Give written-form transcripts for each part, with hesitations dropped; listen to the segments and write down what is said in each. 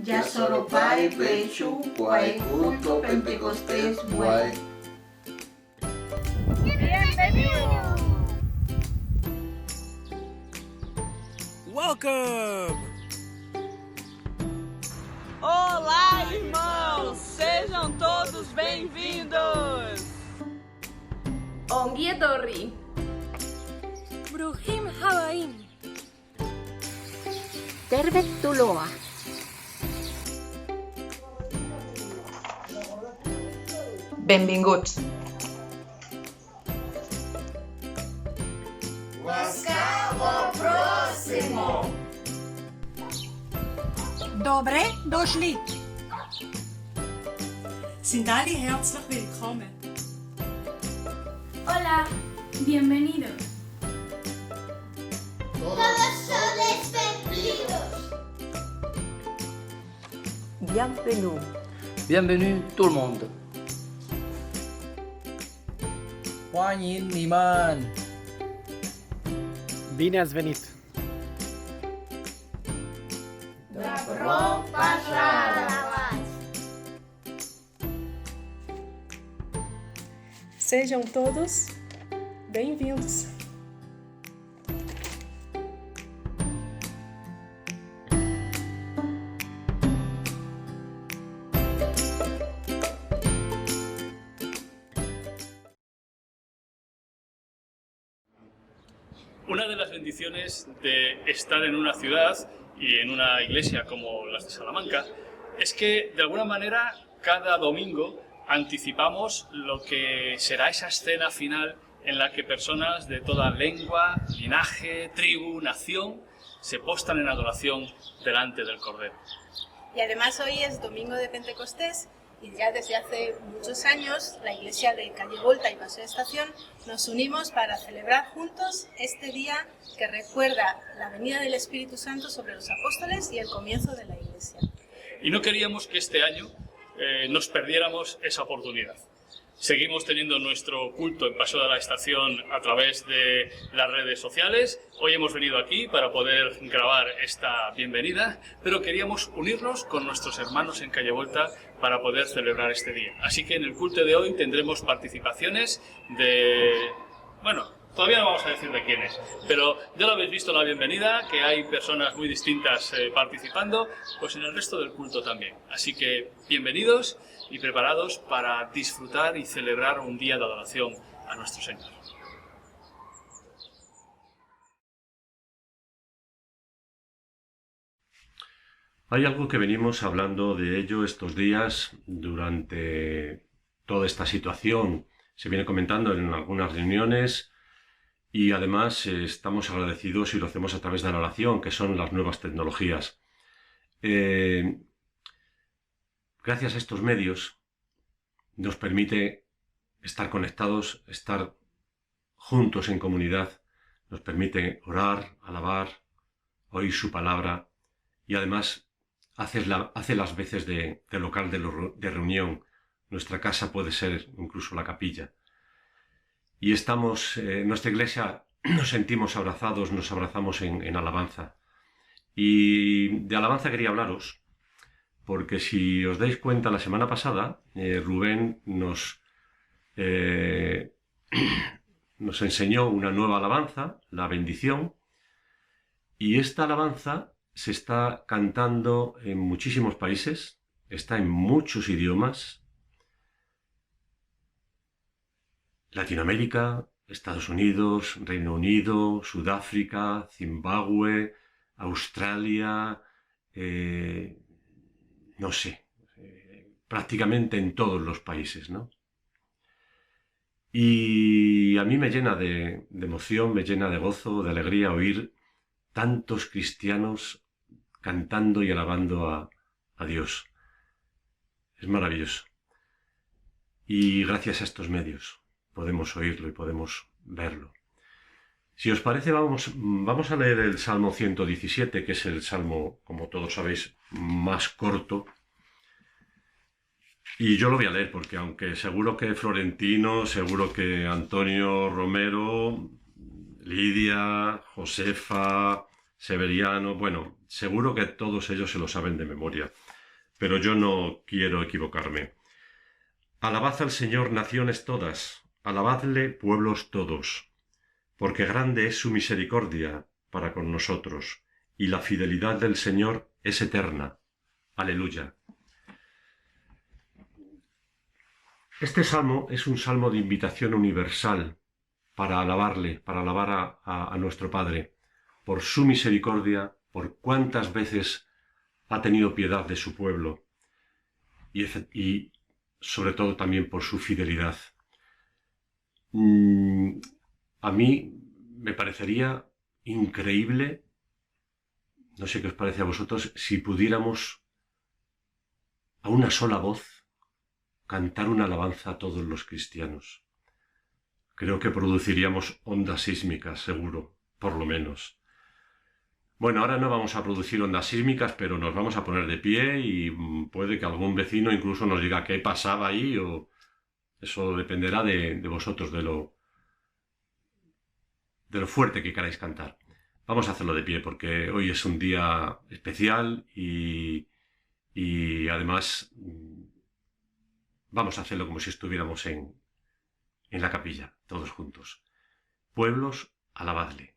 Ya solo pai, pechu, guay, culto, pentecostés, guay. Bienvenido. Welcome! Olá, irmãos! Sejam todos bem-vindos! Ongi etorri! Bruhim Habaim! Tervetuloa! Benvinguts! Hasta próximo! Dobre došli! Sind alle herzlich willkommen. Hola, bienvenidos. Todos sois bienvenidos. Bienvenue! Bienvenue tout le monde. 欢迎你们 Bine ați venit! Добро пожаловать! Sejam todos bem-vindos. Una de las bendiciones de estar en una ciudad y en una iglesia como las de Salamanca es que, de alguna manera, cada domingo anticipamos lo que será esa escena final en la que personas de toda lengua, linaje, tribu, nación se postran en adoración delante del Cordero. Y además hoy es domingo de Pentecostés y ya desde hace muchos años la iglesia de Calle Volta y Paseo de Estación nos unimos para celebrar juntos este día que recuerda la venida del Espíritu Santo sobre los apóstoles y el comienzo de la iglesia. Y no queríamos que este año nos perdiéramos esa oportunidad. Seguimos teniendo nuestro culto en Paseo de la Estación a través de las redes sociales. Hoy hemos venido aquí para poder grabar esta bienvenida, pero queríamos unirnos con nuestros hermanos en Calle Volta para poder celebrar este día. Así que en el culto de hoy tendremos participaciones de... bueno, todavía no vamos a decir de quiénes, pero ya lo habéis visto en la bienvenida, que hay personas muy distintas participando, pues en el resto del culto también. Así que bienvenidos y preparados para disfrutar y celebrar un día de adoración a nuestro Señor. Hay algo que venimos hablando de ello estos días durante toda esta situación. Se viene comentando en algunas reuniones y además estamos agradecidos y lo hacemos a través de la oración, que son las nuevas tecnologías. Gracias a estos medios nos permite estar conectados, estar juntos en comunidad, nos permite orar, alabar, oír su palabra y además hace las veces de local de reunión. Nuestra casa puede ser incluso la capilla. Y estamos, en nuestra iglesia nos sentimos abrazados, nos abrazamos en alabanza. Y de alabanza quería hablaros, porque si os dais cuenta, la semana pasada Rubén nos enseñó una nueva alabanza, la bendición, y esta alabanza se está cantando en muchísimos países, está en muchos idiomas, Latinoamérica, Estados Unidos, Reino Unido, Sudáfrica, Zimbabue, Australia, no sé, prácticamente en todos los países, ¿no? Y a mí me llena de emoción, me llena de gozo, de alegría oír tantos cristianos cantando y alabando a Dios. Es maravilloso. Y gracias a estos medios podemos oírlo y podemos verlo. Si os parece, vamos a leer el Salmo 117, que es el salmo, como todos sabéis, más corto. Y yo lo voy a leer porque aunque seguro que Florentino, seguro que Antonio Romero, Lidia, Josefa, Severiano, bueno, seguro que todos ellos se lo saben de memoria. pero yo no quiero equivocarme. Alabad al Señor, naciones todas, alabadle, pueblos todos, porque grande es su misericordia para con nosotros, y la fidelidad del Señor es eterna. Aleluya. Este salmo es un salmo de invitación universal para alabarle, para alabar a nuestro Padre, por su misericordia, por cuántas veces ha tenido piedad de su pueblo y sobre todo también por su fidelidad. A mí me parecería increíble, no sé qué os parece a vosotros, si pudiéramos a una sola voz cantar una alabanza a todos los cristianos. Creo que produciríamos ondas sísmicas, seguro, por lo menos. Bueno, ahora no vamos a producir ondas sísmicas, pero nos vamos a poner de pie y puede que algún vecino incluso nos diga qué pasaba ahí, o eso dependerá de vosotros, de lo fuerte que queráis cantar. Vamos a hacerlo de pie porque hoy es un día especial y además vamos a hacerlo como si estuviéramos en la capilla, todos juntos. Pueblos, alabadle.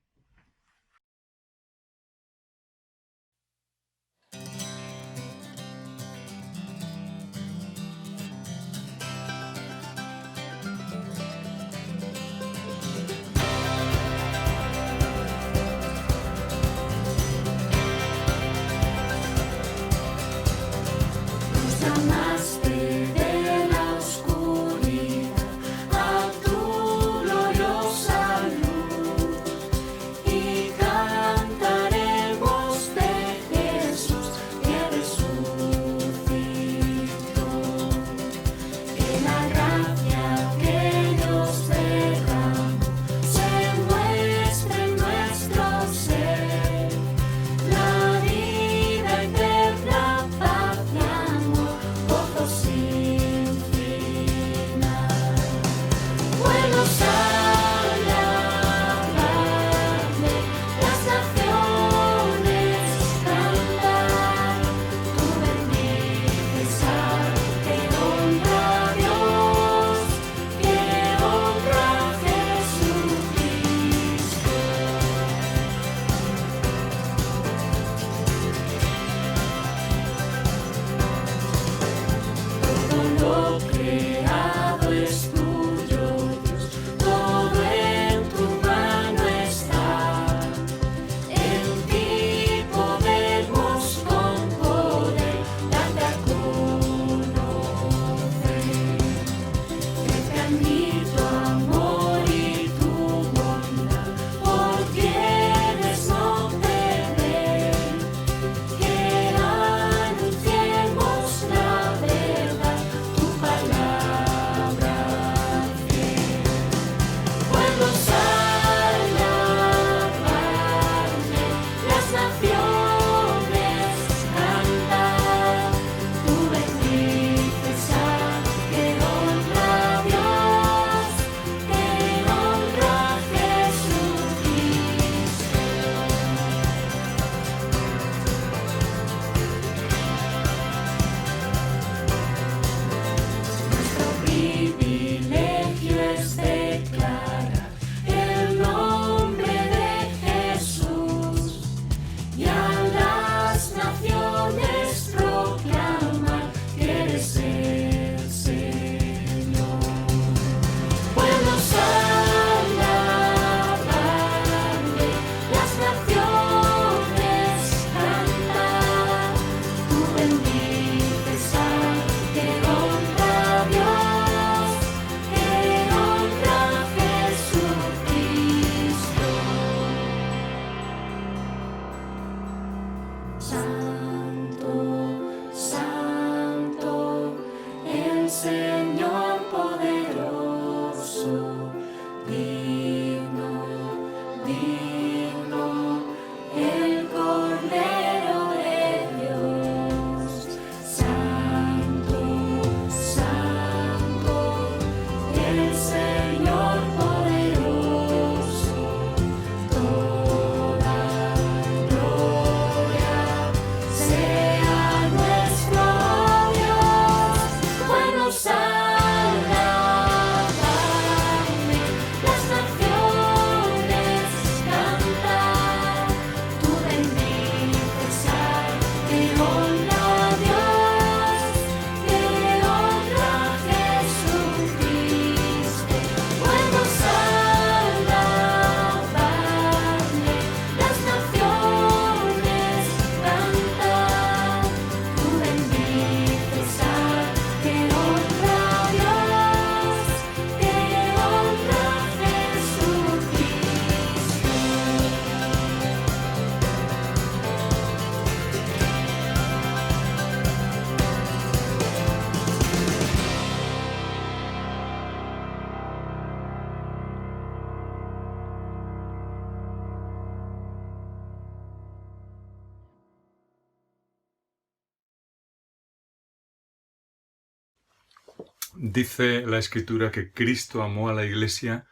Dice la Escritura que Cristo amó a la Iglesia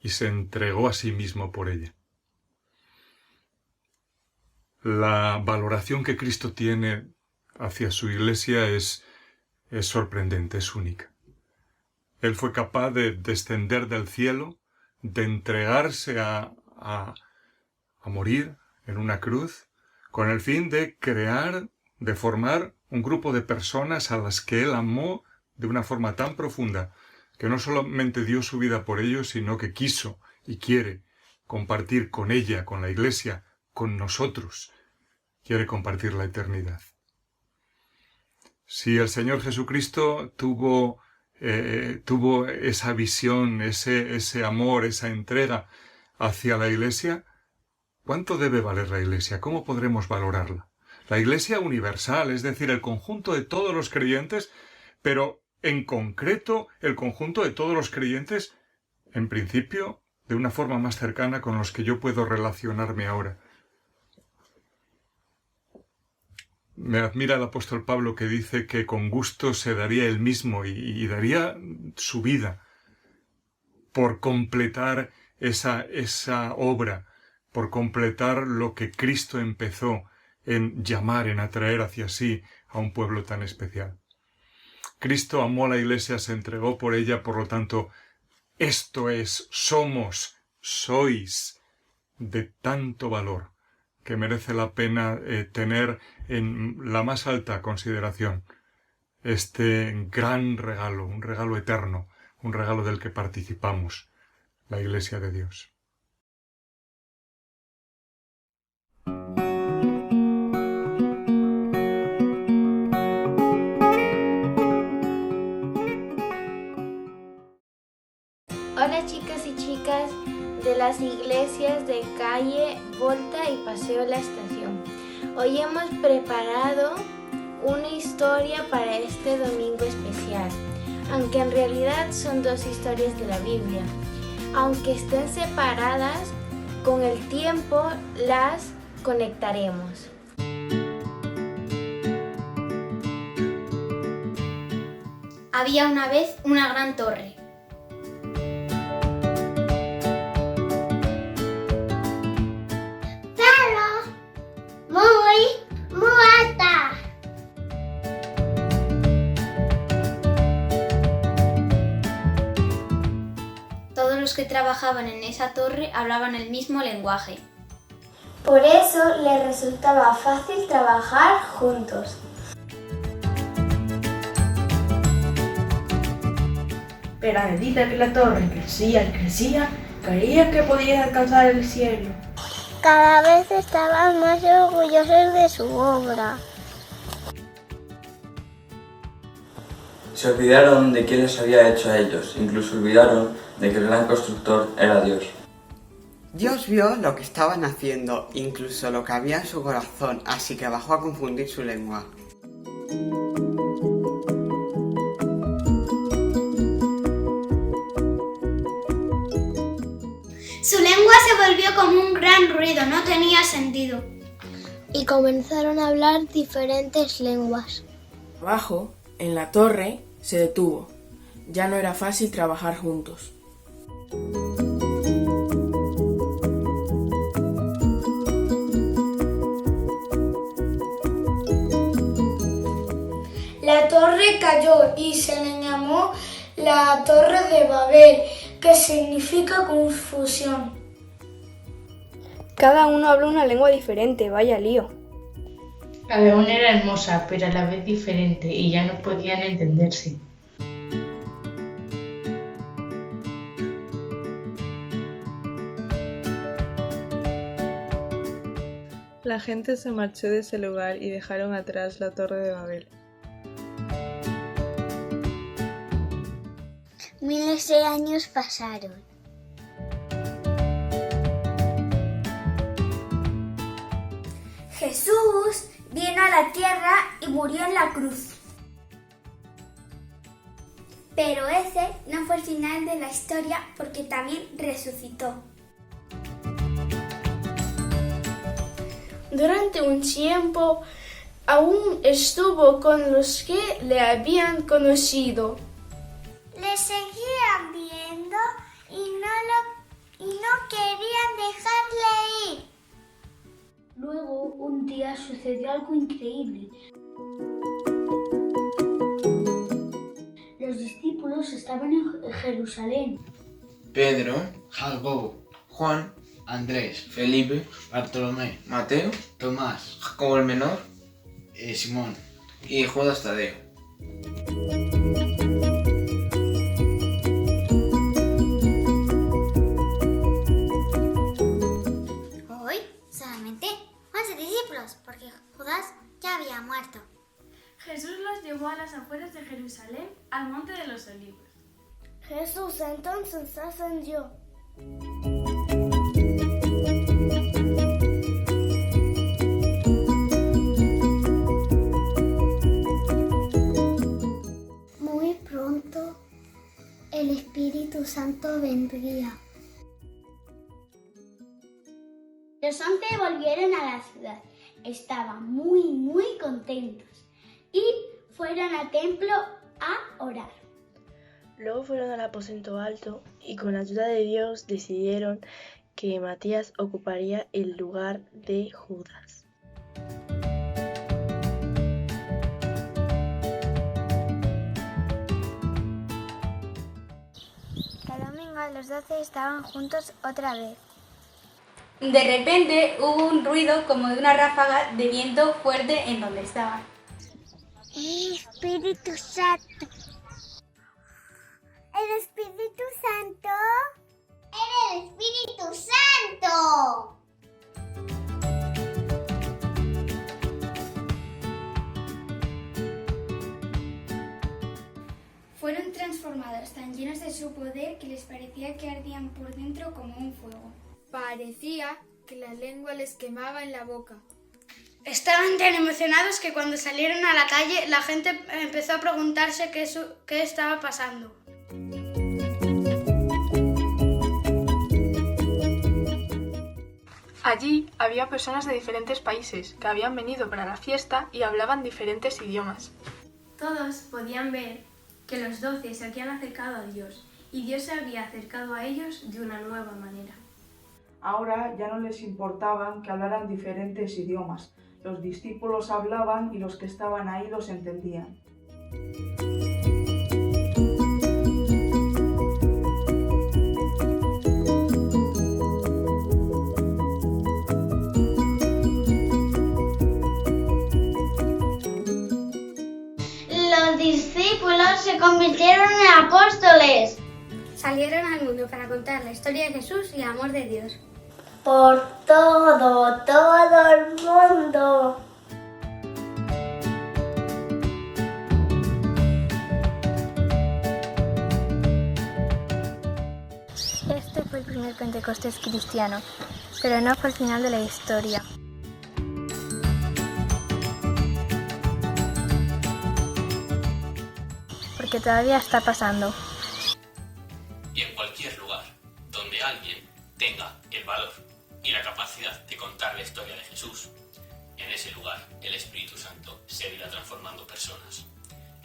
y se entregó a sí mismo por ella. La valoración que Cristo tiene hacia su Iglesia es sorprendente, es única. Él fue capaz de descender del cielo, de entregarse a morir en una cruz, con el fin de crear, de formar un grupo de personas a las que Él amó de una forma tan profunda, que no solamente dio su vida por ellos, sino que quiso y quiere compartir con ella, con la Iglesia, con nosotros. Quiere compartir la eternidad. Si el Señor Jesucristo tuvo esa visión, ese amor, esa entrega hacia la Iglesia, ¿cuánto debe valer la Iglesia? ¿Cómo podremos valorarla? La Iglesia universal, es decir, el conjunto de todos los creyentes, pero en concreto el conjunto de todos los creyentes, en principio, de una forma más cercana con los que yo puedo relacionarme ahora. Me admira el apóstol Pablo, que dice que con gusto se daría él mismo y daría su vida por completar esa obra, por completar lo que Cristo empezó en llamar, en atraer hacia sí a un pueblo tan especial. Cristo amó a la Iglesia, se entregó por ella, por lo tanto, esto es, somos, sois de tanto valor que merece la pena tener en la más alta consideración este gran regalo, un regalo eterno, un regalo del que participamos, la Iglesia de Dios. Hola chicos y chicas de las iglesias de Calle, Volta y Paseo La Estación. Hoy hemos preparado una historia para este domingo especial, aunque en realidad son dos historias de la Biblia. Aunque estén separadas, con el tiempo las conectaremos. Había una vez una gran torre. Todos los que trabajaban en esa torre hablaban el mismo lenguaje. Por eso les resultaba fácil trabajar juntos. Pero a medida que la torre crecía y crecía, creía que podía alcanzar el cielo. Cada vez estaban más orgullosos de su obra. Se olvidaron de quién los había hecho a ellos, incluso olvidaron de que el gran constructor era Dios. Dios vio lo que estaban haciendo, incluso lo que había en su corazón, así que bajó a confundir su lengua. Su lengua se volvió como un gran ruido, no tenía sentido. Y comenzaron a hablar diferentes lenguas. Abajo, en la torre, se detuvo. Ya no era fácil trabajar juntos. La torre cayó y se le llamó la Torre de Babel, que significa confusión. Cada uno habla una lengua diferente, vaya lío. Cada una era hermosa, pero a la vez diferente, y ya no podían entenderse. La gente se marchó de ese lugar y dejaron atrás la Torre de Babel. Miles de años pasaron. Jesús vino a la tierra y murió en la cruz. Pero ese no fue el final de la historia, porque también resucitó. Durante un tiempo aún estuvo con los que le habían conocido. Le seguían viendo y no querían dejarle ir. Luego, un día sucedió algo increíble. Los discípulos estaban en Jerusalén. Pedro, Jacobo, Juan, Andrés, Felipe, Bartolomé, Mateo, Tomás, Jacobo el menor, Simón y Judas Tadeo. Hoy solamente 11 discípulos, porque Judas ya había muerto. Jesús los llevó a las afueras de Jerusalén, al Monte de los Olivos. Jesús entonces ascendió. Muy pronto el Espíritu Santo vendría. Los 11 volvieron a la ciudad. Estaban muy contentos y fueron al templo a orar. Luego fueron al aposento alto y con la ayuda de Dios decidieron que Matías ocuparía el lugar de Judas. Cada domingo los 12 estaban juntos otra vez. De repente hubo un ruido como de una ráfaga de viento fuerte en donde estaban. Espíritu Santo. ¿El Espíritu Santo? ¡Era el Espíritu Santo! Fueron transformados tan llenos de su poder que les parecía que ardían por dentro como un fuego. Parecía que la lengua les quemaba en la boca. Estaban tan emocionados que cuando salieron a la calle la gente empezó a preguntarse qué estaba pasando. Allí había personas de diferentes países que habían venido para la fiesta y hablaban diferentes idiomas. Todos podían ver que los 12 se habían acercado a Dios y Dios se había acercado a ellos de una nueva manera. Ahora ya no les importaban que hablaran diferentes idiomas. Los discípulos hablaban y los que estaban ahí los entendían. Los discípulos se convirtieron en apóstoles. Salieron al mundo para contar la historia de Jesús y el amor de Dios. Por todo el mundo. Este fue el primer Pentecostés cristiano, pero no fue el final de la historia. Porque todavía está pasando. Y en cualquier lugar donde alguien tenga el valor y la capacidad de contar la historia de Jesús, en ese lugar el Espíritu Santo seguirá transformando personas.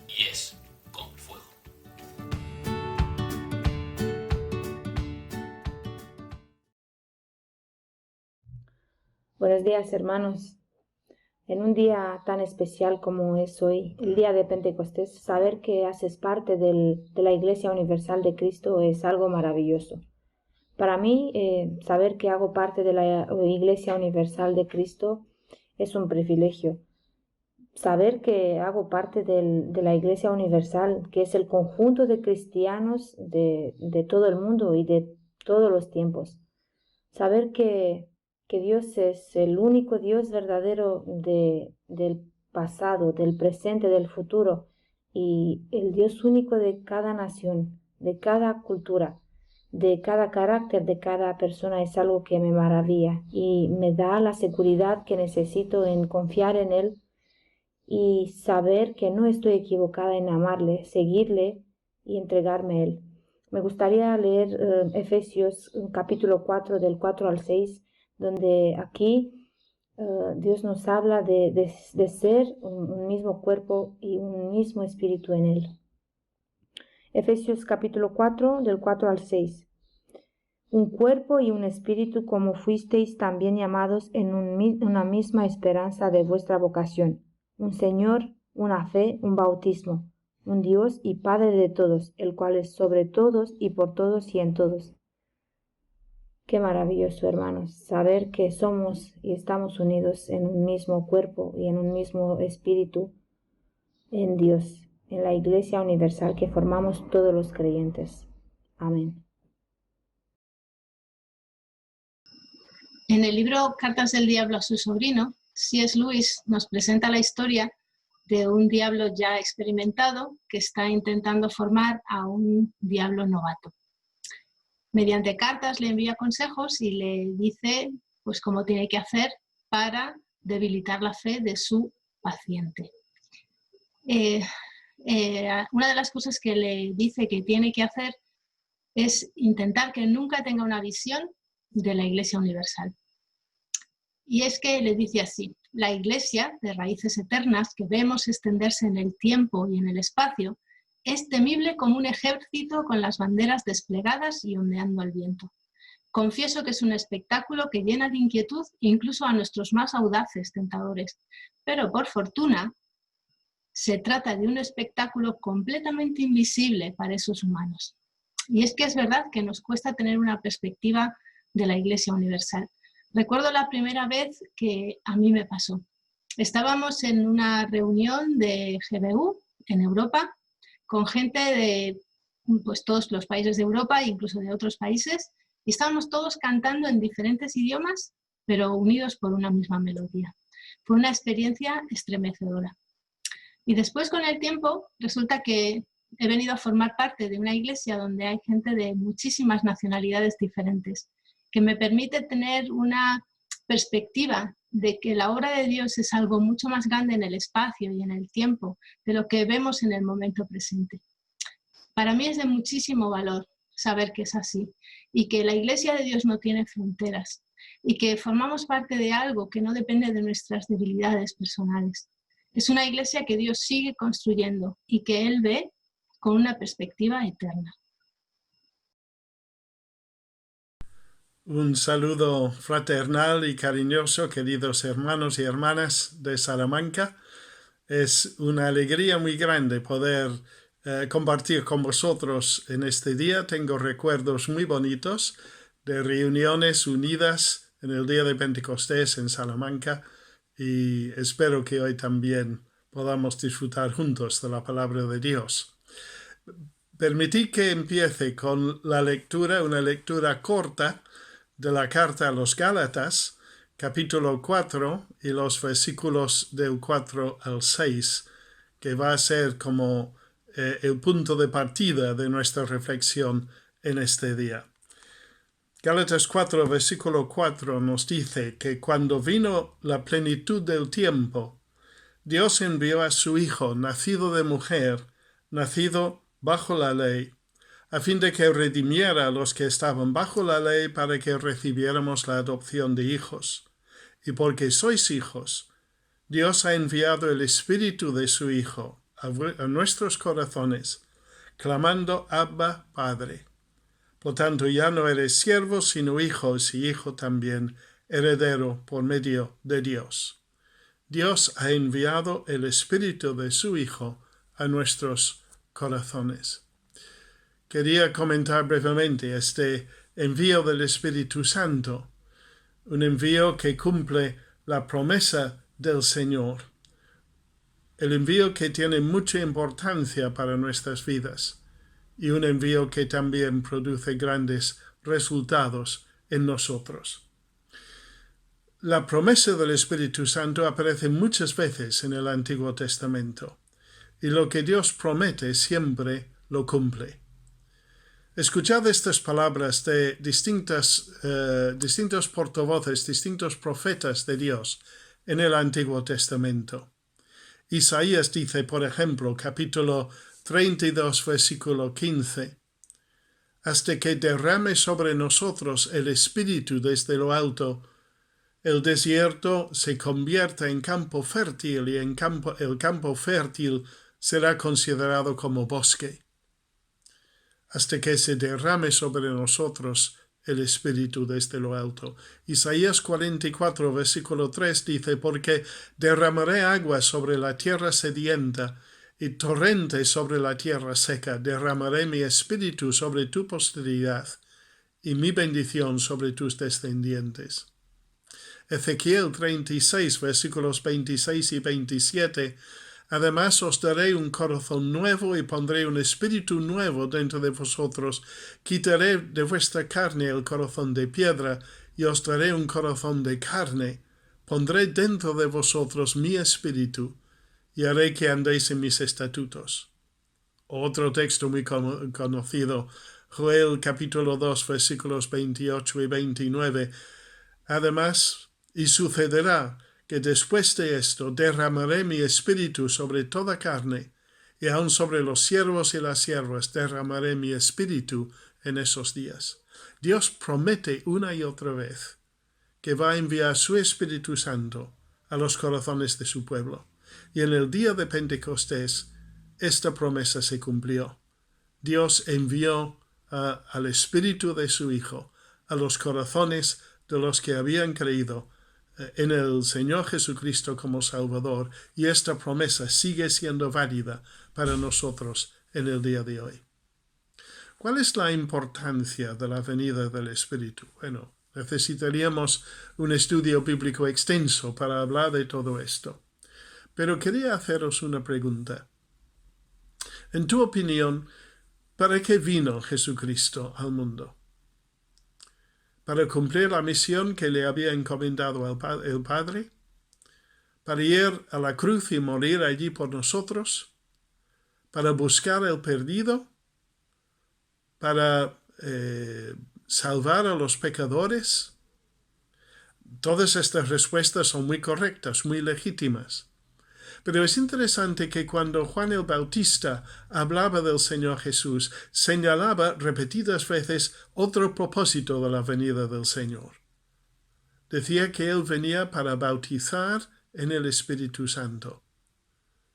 Y es como el fuego. Buenos días, hermanos. En un día tan especial como es hoy, el día de Pentecostés, saber que haces parte de la Iglesia Universal de Cristo es algo maravilloso. Para mí, saber que hago parte de la Iglesia Universal de Cristo es un privilegio. Saber que hago parte de la Iglesia Universal, que es el conjunto de cristianos de todo el mundo y de todos los tiempos. Saber que Dios es el único Dios verdadero del pasado, del presente, del futuro, y el Dios único de cada nación, de cada cultura, de cada carácter, de cada persona, es algo que me maravilla y me da la seguridad que necesito en confiar en Él y saber que no estoy equivocada en amarle, seguirle y entregarme a Él. Me gustaría leer Efesios capítulo 4 del 4 al 6, donde aquí Dios nos habla de ser un mismo cuerpo y un mismo espíritu en Él. Efesios capítulo 4, del 4 al 6. Un cuerpo y un espíritu, como fuisteis también llamados en una misma esperanza de vuestra vocación. Un Señor, una fe, un bautismo, un Dios y Padre de todos, el cual es sobre todos y por todos y en todos. Qué maravilloso, hermanos, saber que somos y estamos unidos en un mismo cuerpo y en un mismo espíritu en Dios, en la Iglesia Universal que formamos todos los creyentes. Amén. En el libro Cartas del Diablo a su sobrino, C.S. Lewis nos presenta la historia de un diablo ya experimentado que está intentando formar a un diablo novato. Mediante cartas le envía consejos y le dice pues cómo tiene que hacer para debilitar la fe de su paciente. Una de las cosas que le dice que tiene que hacer es intentar que nunca tenga una visión de la Iglesia Universal. Y es que le dice así: la Iglesia, de raíces eternas que vemos extenderse en el tiempo y en el espacio, es temible como un ejército con las banderas desplegadas y ondeando al viento. Confieso que es un espectáculo que llena de inquietud incluso a nuestros más audaces tentadores, pero por fortuna se trata de un espectáculo completamente invisible para esos humanos. Y es que es verdad que nos cuesta tener una perspectiva de la Iglesia Universal. Recuerdo la primera vez que a mí me pasó. Estábamos en una reunión de GBU en Europa con gente de pues, todos los países de Europa e incluso de otros países, y estábamos todos cantando en diferentes idiomas, pero unidos por una misma melodía. Fue una experiencia estremecedora. Y después, con el tiempo, resulta que he venido a formar parte de una iglesia donde hay gente de muchísimas nacionalidades diferentes, que me permite tener una perspectiva de que la obra de Dios es algo mucho más grande en el espacio y en el tiempo de lo que vemos en el momento presente. Para mí es de muchísimo valor saber que es así y que la Iglesia de Dios no tiene fronteras y que formamos parte de algo que no depende de nuestras debilidades personales. Es una iglesia que Dios sigue construyendo y que Él ve con una perspectiva eterna. Un saludo fraternal y cariñoso, queridos hermanos y hermanas de Salamanca. Es una alegría muy grande poder compartir con vosotros en este día. Tengo recuerdos muy bonitos de reuniones unidas en el día de Pentecostés en Salamanca y espero que hoy también podamos disfrutar juntos de la palabra de Dios. Permitid que empiece con la lectura, una lectura corta de la carta a los Gálatas, capítulo 4 y los versículos del 4 al 6, que va a ser como el punto de partida de nuestra reflexión en este día. Gálatas 4, versículo 4 nos dice que cuando vino la plenitud del tiempo, Dios envió a su Hijo, nacido de mujer, nacido bajo la ley, a fin de que redimiera a los que estaban bajo la ley para que recibiéramos la adopción de hijos. Y porque sois hijos, Dios ha enviado el Espíritu de su Hijo a nuestros corazones, clamando Abba, Padre. Por tanto, ya no eres siervo, sino hijos, y hijo también, heredero por medio de Dios. Dios ha enviado el Espíritu de su Hijo a nuestros corazones. Quería comentar brevemente este envío del Espíritu Santo, un envío que cumple la promesa del Señor, el envío que tiene mucha importancia para nuestras vidas y un envío que también produce grandes resultados en nosotros. La promesa del Espíritu Santo aparece muchas veces en el Antiguo Testamento y lo que Dios promete siempre lo cumple. Escuchad estas palabras de distintos portavoces, distintos profetas de Dios en el Antiguo Testamento. Isaías dice, por ejemplo, capítulo 32, versículo 15, hasta que derrame sobre nosotros el Espíritu desde lo alto, el desierto se convierta en campo fértil y el campo fértil será considerado como bosque. hasta que se derrame sobre nosotros el Espíritu desde lo alto. Isaías 44, versículo 3 dice, porque derramaré agua sobre la tierra sedienta y torrente sobre la tierra seca. Derramaré mi Espíritu sobre tu posteridad y mi bendición sobre tus descendientes. Ezequiel 36, versículos 26 y 27, además os daré un corazón nuevo y pondré un espíritu nuevo dentro de vosotros. Quitaré de vuestra carne el corazón de piedra y os daré un corazón de carne. Pondré dentro de vosotros mi espíritu y haré que andéis en mis estatutos. Otro texto muy conocido, Joel capítulo 2, versículos 28 y 29. Además, y sucederá que después de esto derramaré mi espíritu sobre toda carne, y aun sobre los siervos y las siervas derramaré mi espíritu en esos días. Dios promete una y otra vez que va a enviar su Espíritu Santo a los corazones de su pueblo. Y en el día de Pentecostés, esta promesa se cumplió. Dios envió al Espíritu de su Hijo a los corazones de los que habían creído en el Señor Jesucristo como Salvador, y esta promesa sigue siendo válida para nosotros en el día de hoy. ¿Cuál es la importancia de la venida del Espíritu? Bueno, necesitaríamos un estudio bíblico extenso para hablar de todo esto. Pero quería haceros una pregunta. En tu opinión, ¿para qué vino Jesucristo al mundo? ¿Para cumplir la misión que le había encomendado el Padre? ¿Para ir a la cruz y morir allí por nosotros? ¿Para buscar el perdido? ¿Para salvar a los pecadores? Todas estas respuestas son muy correctas, muy legítimas. Pero es interesante que cuando Juan el Bautista hablaba del Señor Jesús, señalaba repetidas veces otro propósito de la venida del Señor. Decía que Él venía para bautizar en el Espíritu Santo.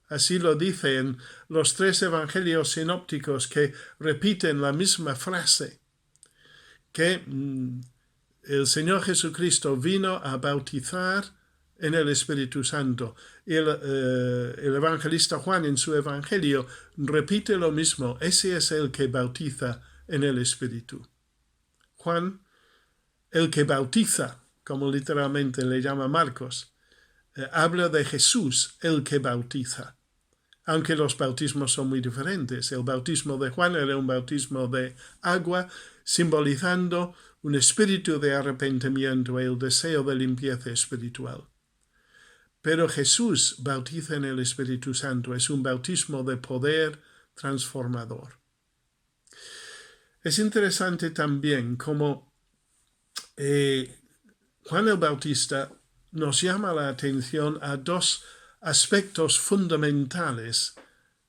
Así lo dice en los 3 evangelios sinópticos que repiten la misma frase, que el Señor Jesucristo vino a bautizar en el Espíritu Santo. Y el evangelista Juan en su evangelio repite lo mismo. Ese es el que bautiza en el Espíritu. Juan, el que bautiza, como literalmente le llama Marcos, habla de Jesús, el que bautiza. Aunque los bautismos son muy diferentes. El bautismo de Juan era un bautismo de agua, simbolizando un espíritu de arrepentimiento y el deseo de limpieza espiritual. Pero Jesús bautiza en el Espíritu Santo. Es un bautismo de poder transformador. Es interesante también cómo Juan el Bautista nos llama la atención a 2 aspectos fundamentales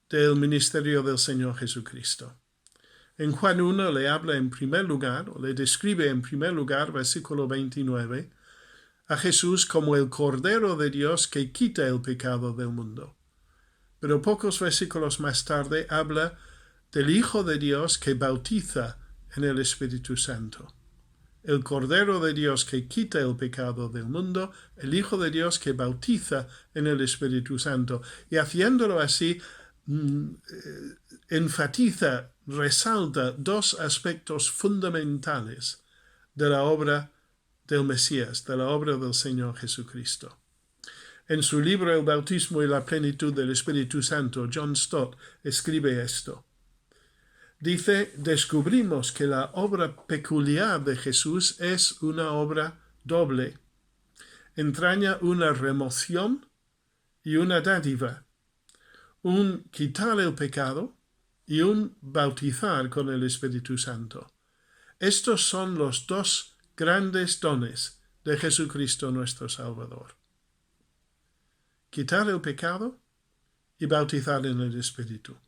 del ministerio del Señor Jesucristo. En Juan 1 le habla en primer lugar, o le describe en primer lugar, versículo 29, a Jesús como el Cordero de Dios que quita el pecado del mundo. Pero pocos versículos más tarde habla del Hijo de Dios que bautiza en el Espíritu Santo. El Cordero de Dios que quita el pecado del mundo, el Hijo de Dios que bautiza en el Espíritu Santo. Y haciéndolo así, enfatiza, resalta 2 aspectos fundamentales de la obra del Mesías, de la obra del Señor Jesucristo. En su libro El bautismo y la plenitud del Espíritu Santo, John Stott escribe esto. Dice, descubrimos que la obra peculiar de Jesús es una obra doble. Entraña una remoción y una dádiva, un quitar el pecado y un bautizar con el Espíritu Santo. Estos son los 2 grandes dones de Jesucristo nuestro Salvador. Quitar el pecado y bautizar en el Espíritu.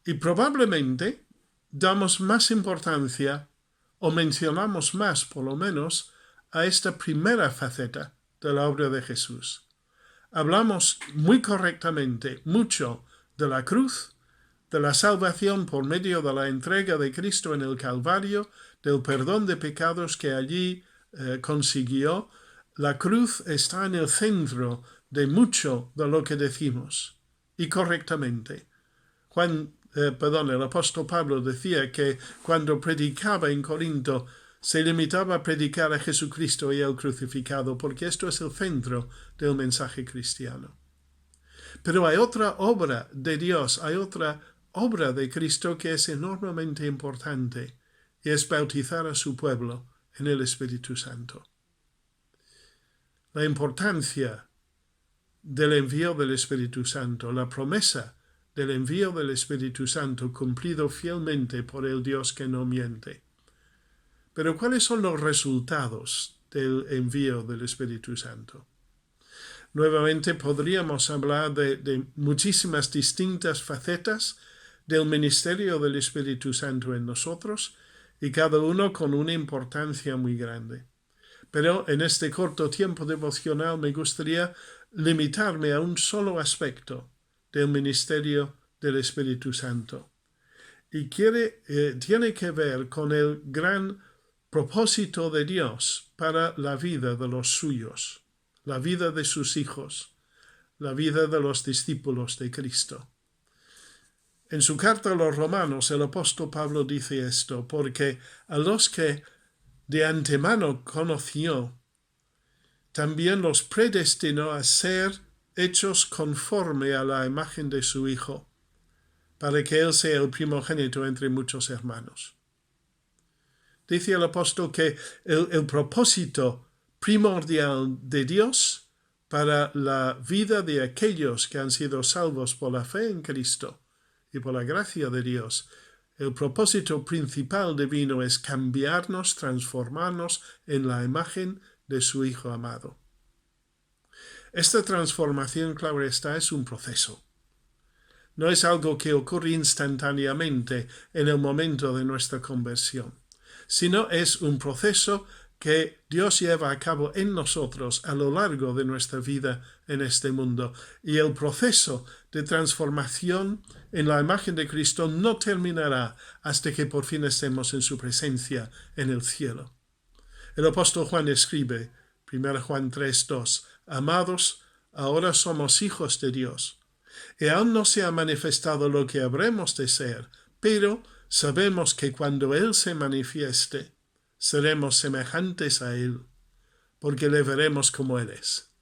Y probablemente damos más importancia, o mencionamos más por lo menos, a esta primera faceta de la obra de Jesús. Hablamos muy correctamente mucho de la cruz, de la salvación por medio de la entrega de Cristo en el Calvario, del perdón de pecados que allí consiguió, la cruz está en el centro de mucho de lo que decimos, y correctamente. El apóstol Pablo decía que cuando predicaba en Corinto se limitaba a predicar a Jesucristo y el crucificado, porque esto es el centro del mensaje cristiano. Pero hay otra obra de Dios, hay otra obra de Cristo que es enormemente importante, y es bautizar a su pueblo en el Espíritu Santo. La importancia del envío del Espíritu Santo, la promesa del envío del Espíritu Santo cumplido fielmente por el Dios que no miente. Pero ¿cuáles son los resultados del envío del Espíritu Santo? Nuevamente podríamos hablar de muchísimas distintas facetas del ministerio del Espíritu Santo en nosotros, y cada uno con una importancia muy grande. Pero en este corto tiempo devocional me gustaría limitarme a un solo aspecto del ministerio del Espíritu Santo. Y tiene que ver con el gran propósito de Dios para la vida de los suyos, la vida de sus hijos, la vida de los discípulos de Cristo. En su carta a los Romanos, el apóstol Pablo dice esto: porque a los que de antemano conoció, también los predestinó a ser hechos conforme a la imagen de su Hijo, para que Él sea el primogénito entre muchos hermanos. Dice el apóstol que el propósito primordial de Dios para la vida de aquellos que han sido salvos por la fe en Cristo y por la gracia de Dios, el propósito principal divino es cambiarnos, transformarnos en la imagen de su Hijo amado. Esta transformación, claro está, es un proceso. No es algo que ocurre instantáneamente en el momento de nuestra conversión, sino es un proceso que Dios lleva a cabo en nosotros a lo largo de nuestra vida en este mundo. Y el proceso de transformación en la imagen de Cristo no terminará hasta que por fin estemos en su presencia en el cielo. El apóstol Juan escribe, 1 Juan 3:2, Amados, ahora somos hijos de Dios, y aún no se ha manifestado lo que habremos de ser, pero sabemos que cuando Él se manifieste, seremos semejantes a Él, porque le veremos como Él es.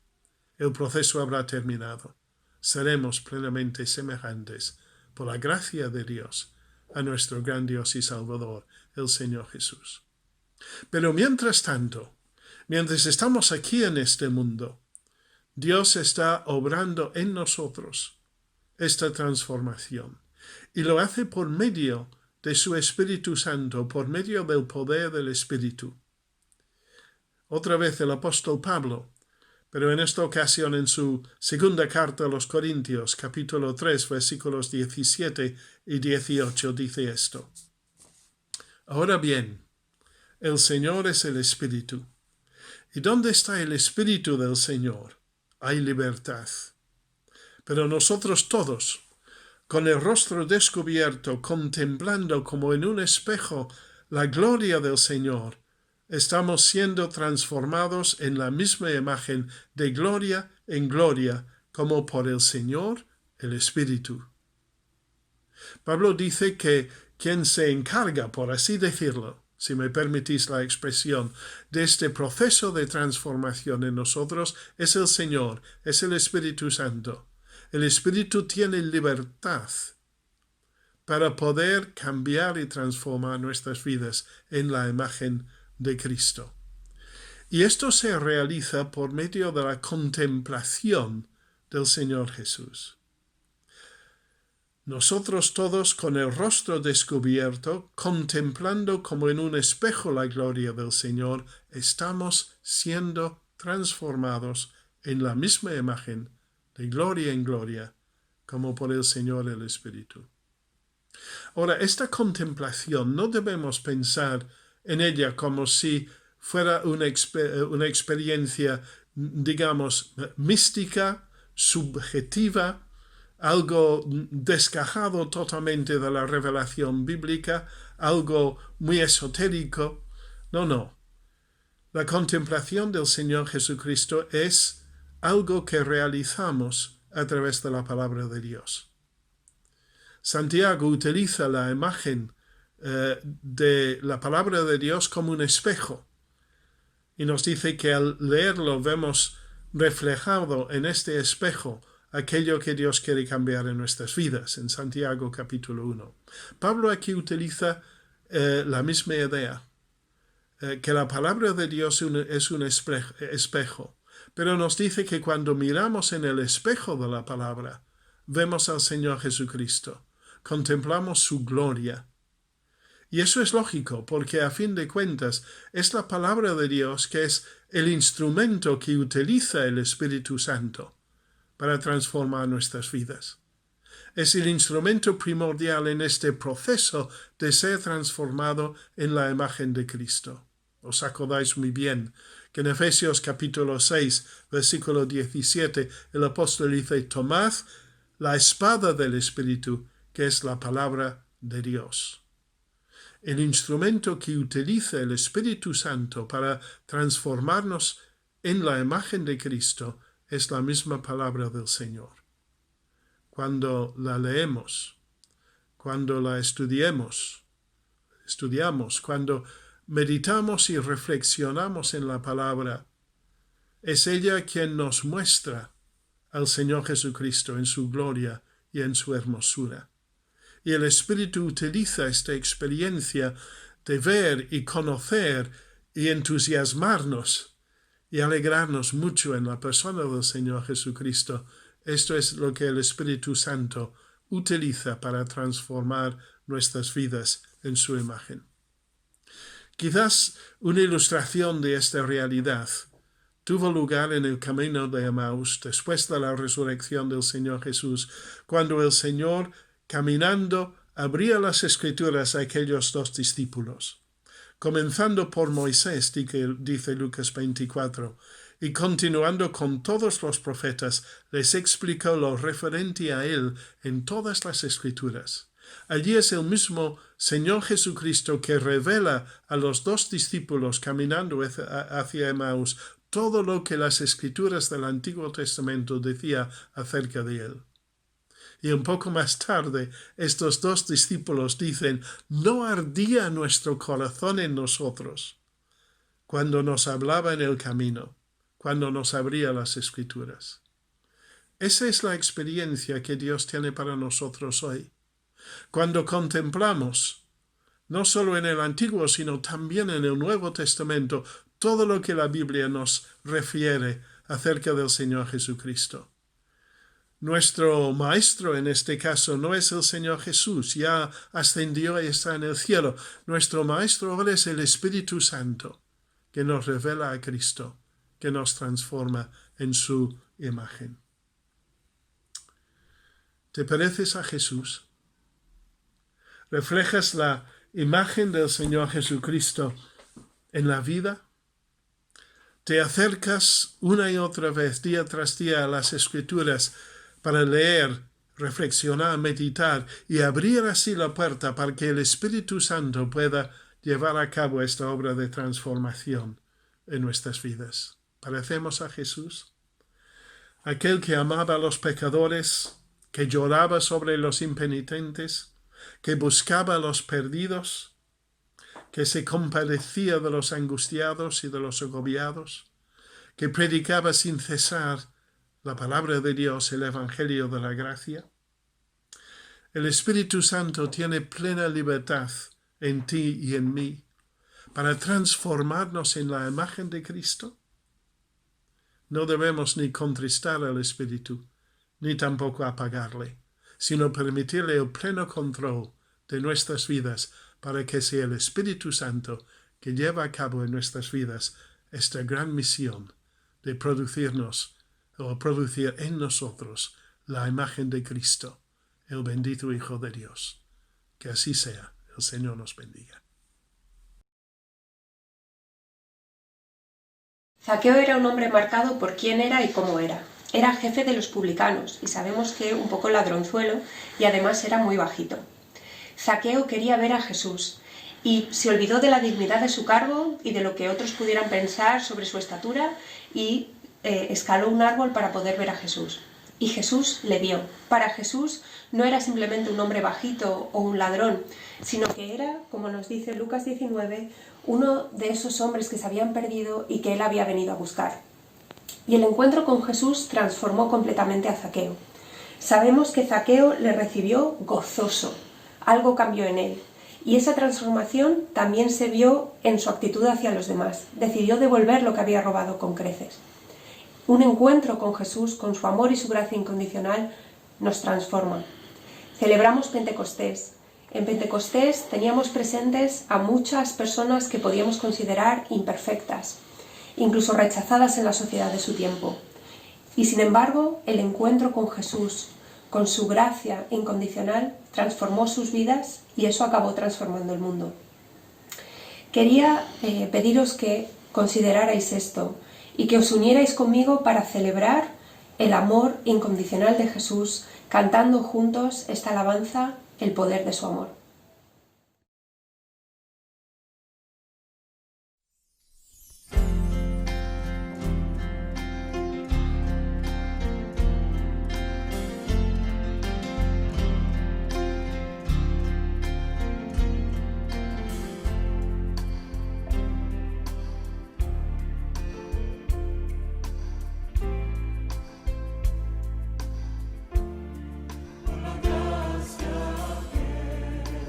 El proceso habrá terminado. Seremos plenamente semejantes, por la gracia de Dios, a nuestro gran Dios y Salvador, el Señor Jesús. Pero mientras tanto, mientras estamos aquí en este mundo, Dios está obrando en nosotros esta transformación, y lo hace por medio de su Espíritu Santo, por medio del poder del Espíritu. Otra vez el apóstol Pablo, pero en esta ocasión en su segunda carta a los Corintios, capítulo 3, versículos 17 y 18, dice esto: Ahora bien, el Señor es el Espíritu, y donde está el Espíritu del Señor, hay libertad. Pero nosotros todos, con el rostro descubierto, contemplando como en un espejo la gloria del Señor, estamos siendo transformados en la misma imagen de gloria en gloria, como por el Señor, el Espíritu. Pablo dice que quien se encarga, por así decirlo, si me permitís la expresión, de este proceso de transformación en nosotros es el Señor, es el Espíritu Santo. El Espíritu tiene libertad para poder cambiar y transformar nuestras vidas en la imagen de Cristo. Y esto se realiza por medio de la contemplación del Señor Jesús. Nosotros todos con el rostro descubierto, contemplando como en un espejo la gloria del Señor, estamos siendo transformados en la misma imagen de gloria en gloria, como por el Señor el Espíritu. Ahora, esta contemplación no debemos pensar en ella como si fuera una experiencia, digamos, mística, subjetiva, algo desgajado totalmente de la revelación bíblica, algo muy esotérico. No. La contemplación del Señor Jesucristo es algo que realizamos a través de la palabra de Dios. Santiago utiliza la imagen de la palabra de Dios como un espejo y nos dice que al leerlo vemos reflejado en este espejo aquello que Dios quiere cambiar en nuestras vidas, en Santiago capítulo 1. Pablo aquí utiliza la misma idea, que la palabra de Dios es un espejo, pero nos dice que cuando miramos en el espejo de la palabra, vemos al Señor Jesucristo, contemplamos su gloria. Y eso es lógico, porque a fin de cuentas es la palabra de Dios que es el instrumento que utiliza el Espíritu Santo para transformar nuestras vidas. Es el instrumento primordial en este proceso de ser transformado en la imagen de Cristo. Os acordáis muy bien que en Efesios capítulo 6, versículo 17, el apóstol dice: tomad la espada del Espíritu, que es la palabra de Dios. El instrumento que utiliza el Espíritu Santo para transformarnos en la imagen de Cristo es la misma palabra del Señor. Cuando la leemos, cuando la estudiamos, cuando meditamos y reflexionamos en la palabra, es ella quien nos muestra al Señor Jesucristo en su gloria y en su hermosura. Y el Espíritu utiliza esta experiencia de ver y conocer y entusiasmarnos y alegrarnos mucho en la persona del Señor Jesucristo. Esto es lo que el Espíritu Santo utiliza para transformar nuestras vidas en su imagen. Quizás una ilustración de esta realidad tuvo lugar en el camino de Emaús después de la resurrección del Señor Jesús, cuando el Señor, caminando, abría las Escrituras a aquellos dos discípulos, comenzando por Moisés, dice Lucas 24, y continuando con todos los profetas, les explicó lo referente a él en todas las Escrituras. Allí es el mismo Señor Jesucristo que revela a los dos discípulos caminando hacia Emaús todo lo que las Escrituras del Antiguo Testamento decía acerca de él. Y un poco más tarde, estos dos discípulos dicen: ¿no ardía nuestro corazón en nosotros cuando nos hablaba en el camino, cuando nos abría las Escrituras? Esa es la experiencia que Dios tiene para nosotros hoy. Cuando contemplamos, no solo en el Antiguo, sino también en el Nuevo Testamento, todo lo que la Biblia nos refiere acerca del Señor Jesucristo. Nuestro Maestro en este caso no es el Señor Jesús, ya ascendió y está en el cielo. Nuestro Maestro ahora es el Espíritu Santo, que nos revela a Cristo, que nos transforma en su imagen. ¿Te pareces a Jesús? ¿Reflejas la imagen del Señor Jesucristo en la vida? ¿Te acercas una y otra vez, día tras día, a las Escrituras para leer, reflexionar, meditar y abrir así la puerta para que el Espíritu Santo pueda llevar a cabo esta obra de transformación en nuestras vidas? ¿Parecemos a Jesús? Aquel que amaba a los pecadores, que lloraba sobre los impenitentes, que buscaba a los perdidos, que se compadecía de los angustiados y de los agobiados, que predicaba sin cesar la palabra de Dios, el Evangelio de la gracia. El Espíritu Santo tiene plena libertad en ti y en mí para transformarnos en la imagen de Cristo. No debemos ni contristar al Espíritu, ni tampoco apagarle, sino permitirle el pleno control de nuestras vidas para que sea el Espíritu Santo que lleva a cabo en nuestras vidas esta gran misión de producir en nosotros la imagen de Cristo, el bendito Hijo de Dios. Que así sea. El Señor nos bendiga. Zaqueo era un hombre marcado por quién era y cómo era. Era jefe de los publicanos y sabemos que un poco ladronzuelo y además era muy bajito. Zaqueo quería ver a Jesús y se olvidó de la dignidad de su cargo y de lo que otros pudieran pensar sobre su estatura y escaló un árbol para poder ver a Jesús. Y Jesús le vio. Para Jesús no era simplemente un hombre bajito o un ladrón, sino que era, como nos dice Lucas 19, uno de esos hombres que se habían perdido y que él había venido a buscar. Y el encuentro con Jesús transformó completamente a Zaqueo. Sabemos que Zaqueo le recibió gozoso. Algo cambió en él. Y esa transformación también se vio en su actitud hacia los demás. Decidió devolver lo que había robado con creces. Un encuentro con Jesús, con su amor y su gracia incondicional, nos transforma. Celebramos Pentecostés. En Pentecostés teníamos presentes a muchas personas que podíamos considerar imperfectas, incluso rechazadas en la sociedad de su tiempo. Y sin embargo, el encuentro con Jesús, con su gracia incondicional, transformó sus vidas y eso acabó transformando el mundo. Quería pediros que considerarais esto y que os unierais conmigo para celebrar el amor incondicional de Jesús, cantando juntos esta alabanza, el poder de su amor. Por la gracia que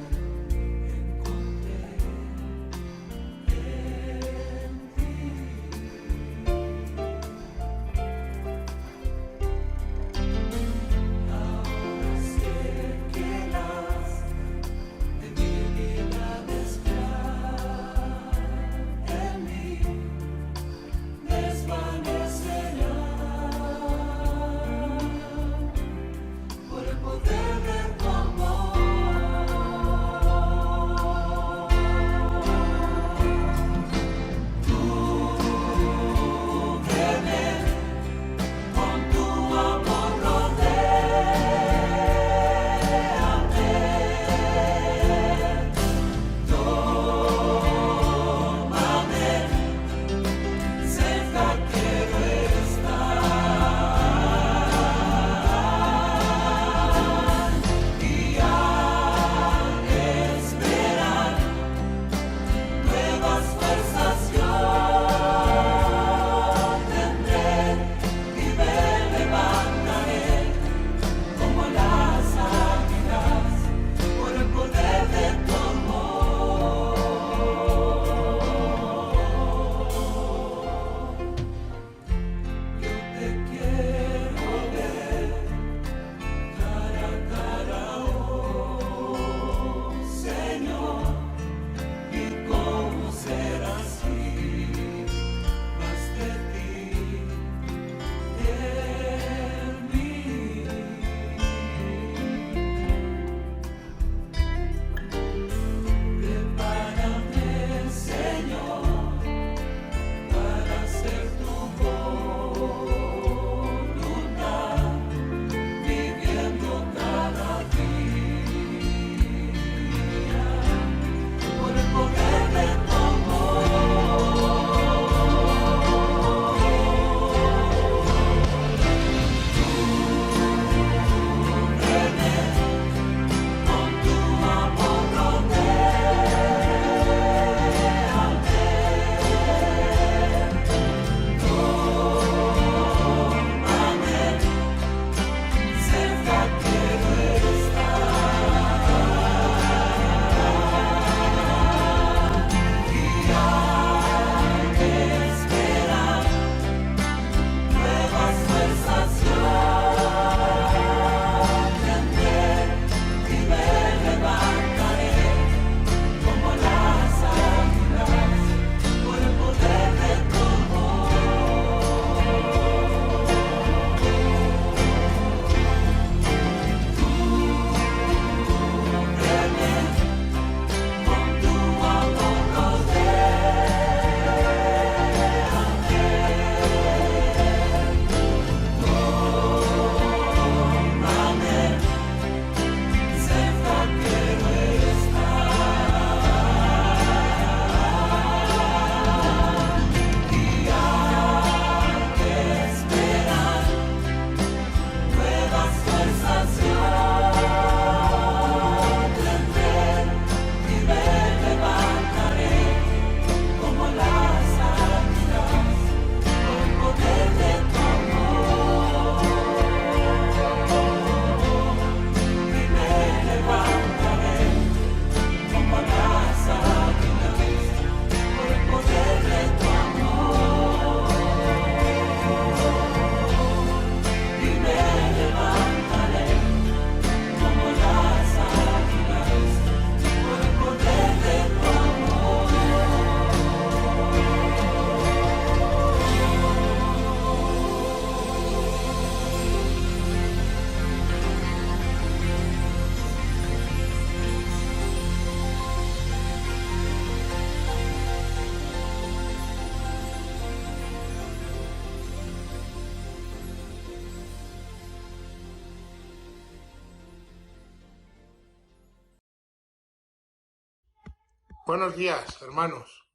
Buenos días, hermanos.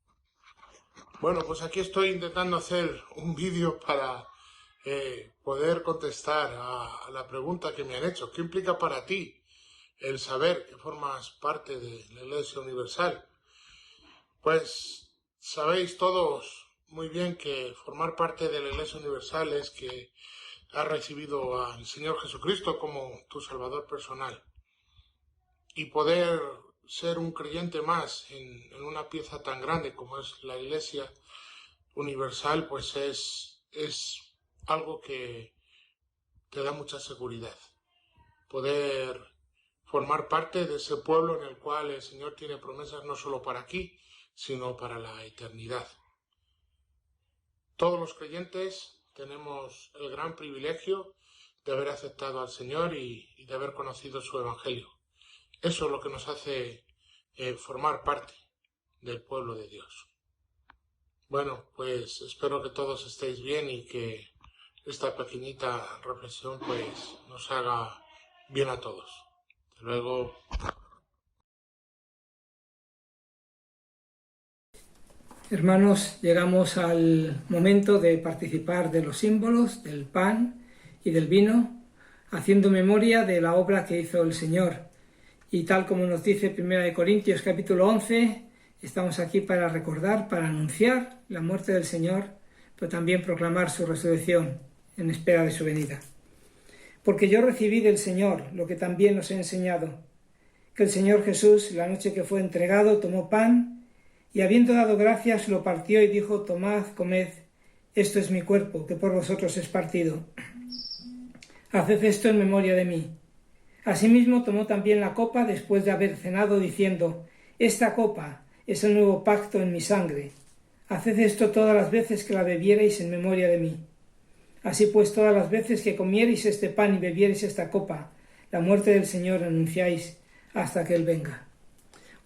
Bueno, pues aquí estoy intentando hacer un vídeo para poder contestar a la pregunta que me han hecho. ¿Qué implica para ti el saber que formas parte de la Iglesia Universal? Pues sabéis todos muy bien que formar parte de la Iglesia Universal es que has recibido al Señor Jesucristo como tu Salvador personal. Y poder ser un creyente más en una pieza tan grande como es la Iglesia Universal, pues es algo que te da mucha seguridad. Poder formar parte de ese pueblo en el cual el Señor tiene promesas no solo para aquí, sino para la eternidad. Todos los creyentes tenemos el gran privilegio de haber aceptado al Señor y de haber conocido su Evangelio. Eso es lo que nos hace formar parte del pueblo de Dios. Bueno, pues espero que todos estéis bien y que esta pequeñita reflexión pues nos haga bien a todos. Hasta luego. Hermanos, llegamos al momento de participar de los símbolos del pan y del vino, haciendo memoria de la obra que hizo el Señor. Y tal como nos dice 1 Corintios capítulo 11, estamos aquí para recordar, para anunciar la muerte del Señor, pero también proclamar su resurrección en espera de su venida. Porque yo recibí del Señor lo que también os he enseñado, que el Señor Jesús, la noche que fue entregado, tomó pan y habiendo dado gracias lo partió y dijo: tomad, comed, esto es mi cuerpo, que por vosotros es partido. Haced esto en memoria de mí. Asimismo tomó también la copa después de haber cenado, diciendo: esta copa es el nuevo pacto en mi sangre. Haced esto todas las veces que la bebierais en memoria de mí. Así pues, todas las veces que comierais este pan y bebierais esta copa, la muerte del Señor anunciáis hasta que Él venga.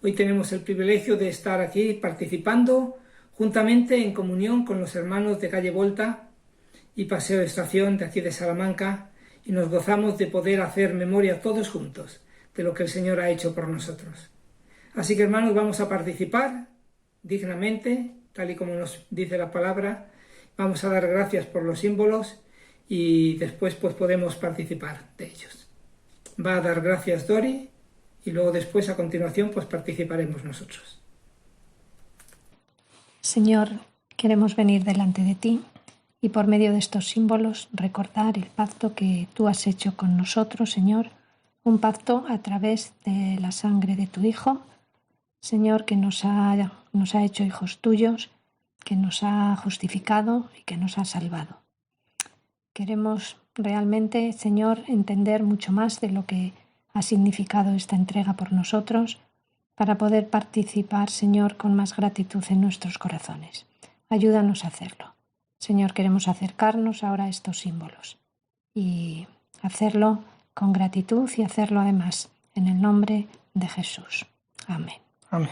Hoy tenemos el privilegio de estar aquí participando juntamente en comunión con los hermanos de calle Volta y Paseo de Estación de aquí de Salamanca, y nos gozamos de poder hacer memoria todos juntos de lo que el Señor ha hecho por nosotros. Así que, hermanos, vamos a participar dignamente, tal y como nos dice la palabra. Vamos a dar gracias por los símbolos y después pues podemos participar de ellos. Va a dar gracias Dori y luego después, a continuación, pues participaremos nosotros. Señor, queremos venir delante de ti y por medio de estos símbolos recordar el pacto que tú has hecho con nosotros, Señor, un pacto a través de la sangre de tu Hijo, Señor, que nos ha hecho hijos tuyos, que nos ha justificado y que nos ha salvado. Queremos realmente, Señor, entender mucho más de lo que ha significado esta entrega por nosotros para poder participar, Señor, con más gratitud en nuestros corazones. Ayúdanos a hacerlo. Señor, queremos acercarnos ahora a estos símbolos y hacerlo con gratitud y hacerlo además en el nombre de Jesús. Amén. Amén.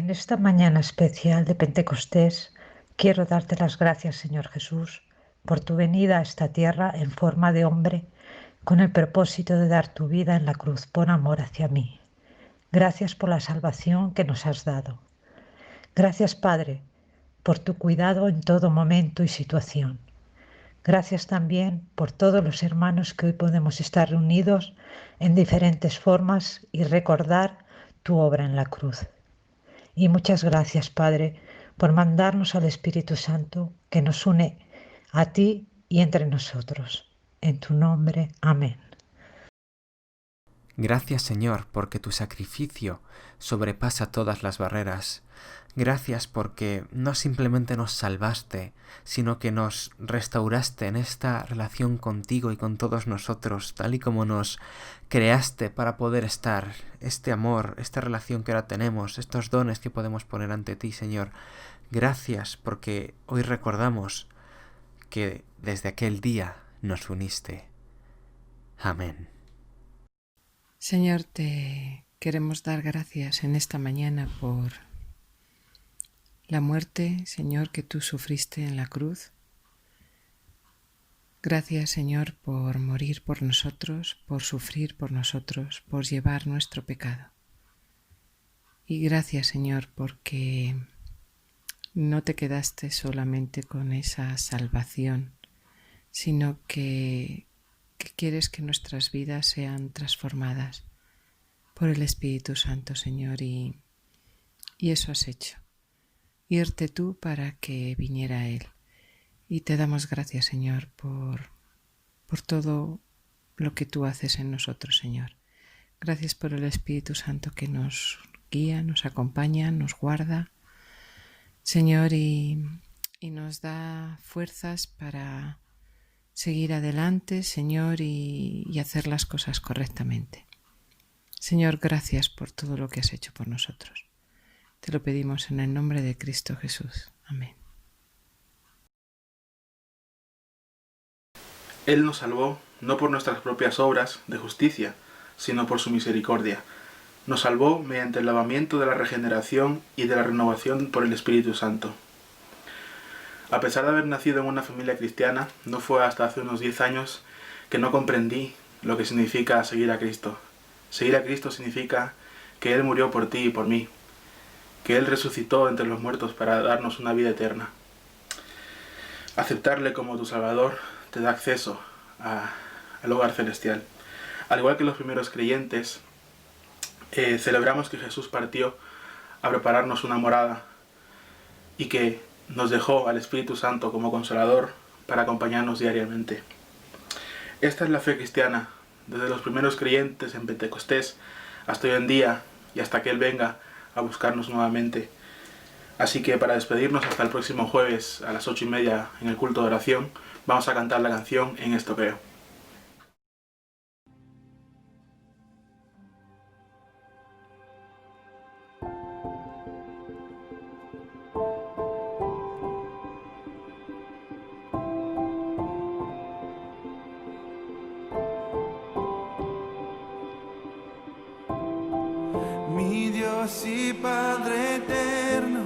En esta mañana especial de Pentecostés quiero darte las gracias, Señor Jesús, por tu venida a esta tierra en forma de hombre, con el propósito de dar tu vida en la cruz por amor hacia mí. Gracias por la salvación que nos has dado. Gracias, Padre, por tu cuidado en todo momento y situación. Gracias también por todos los hermanos que hoy podemos estar reunidos en diferentes formas y recordar tu obra en la cruz. Y muchas gracias, Padre, por mandarnos al Espíritu Santo que nos une a ti y entre nosotros. En tu nombre, amén. Gracias, Señor, porque tu sacrificio sobrepasa todas las barreras. Gracias porque no simplemente nos salvaste, sino que nos restauraste en esta relación contigo y con todos nosotros, tal y como nos creaste para poder estar. Este amor, esta relación que ahora tenemos, estos dones que podemos poner ante ti, Señor. Gracias porque hoy recordamos que desde aquel día nos uniste. Amén. Señor, te queremos dar gracias en esta mañana por la muerte, Señor, que tú sufriste en la cruz. Gracias, Señor, por morir por nosotros, por sufrir por nosotros, por llevar nuestro pecado. Y gracias, Señor, porque no te quedaste solamente con esa salvación, sino que quieres que nuestras vidas sean transformadas por el Espíritu Santo, Señor, y eso has hecho. Irte tú para que viniera Él. Y te damos gracias, Señor, por todo lo que tú haces en nosotros, Señor. Gracias por el Espíritu Santo que nos guía, nos acompaña, nos guarda, Señor, y nos da fuerzas para seguir adelante, Señor, y hacer las cosas correctamente. Señor, gracias por todo lo que has hecho por nosotros. Te lo pedimos en el nombre de Cristo Jesús. Amén. Él nos salvó no por nuestras propias obras de justicia, sino por su misericordia. Nos salvó mediante el lavamiento de la regeneración y de la renovación por el Espíritu Santo. A pesar de haber nacido en una familia cristiana, no fue hasta hace unos 10 años que no comprendí lo que significa seguir a Cristo. Seguir a Cristo significa que Él murió por ti y por mí, que Él resucitó entre los muertos para darnos una vida eterna. Aceptarle como tu Salvador te da acceso al hogar celestial. Al igual que los primeros creyentes, celebramos que Jesús partió a prepararnos una morada y que nos dejó al Espíritu Santo como Consolador para acompañarnos diariamente. Esta es la fe cristiana, desde los primeros creyentes en Pentecostés hasta hoy en día y hasta que Él venga a buscarnos nuevamente. Así que para despedirnos hasta el próximo jueves a las 8:30 en el culto de oración, vamos a cantar la canción En esto creo. Mi Dios y Padre eterno,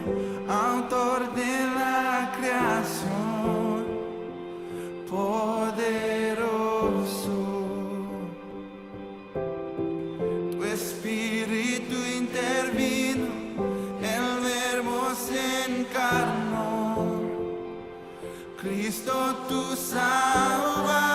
autor de la creación, poderoso, tu Espíritu intervino, el Verbo se encarnó, Cristo tu Salvador.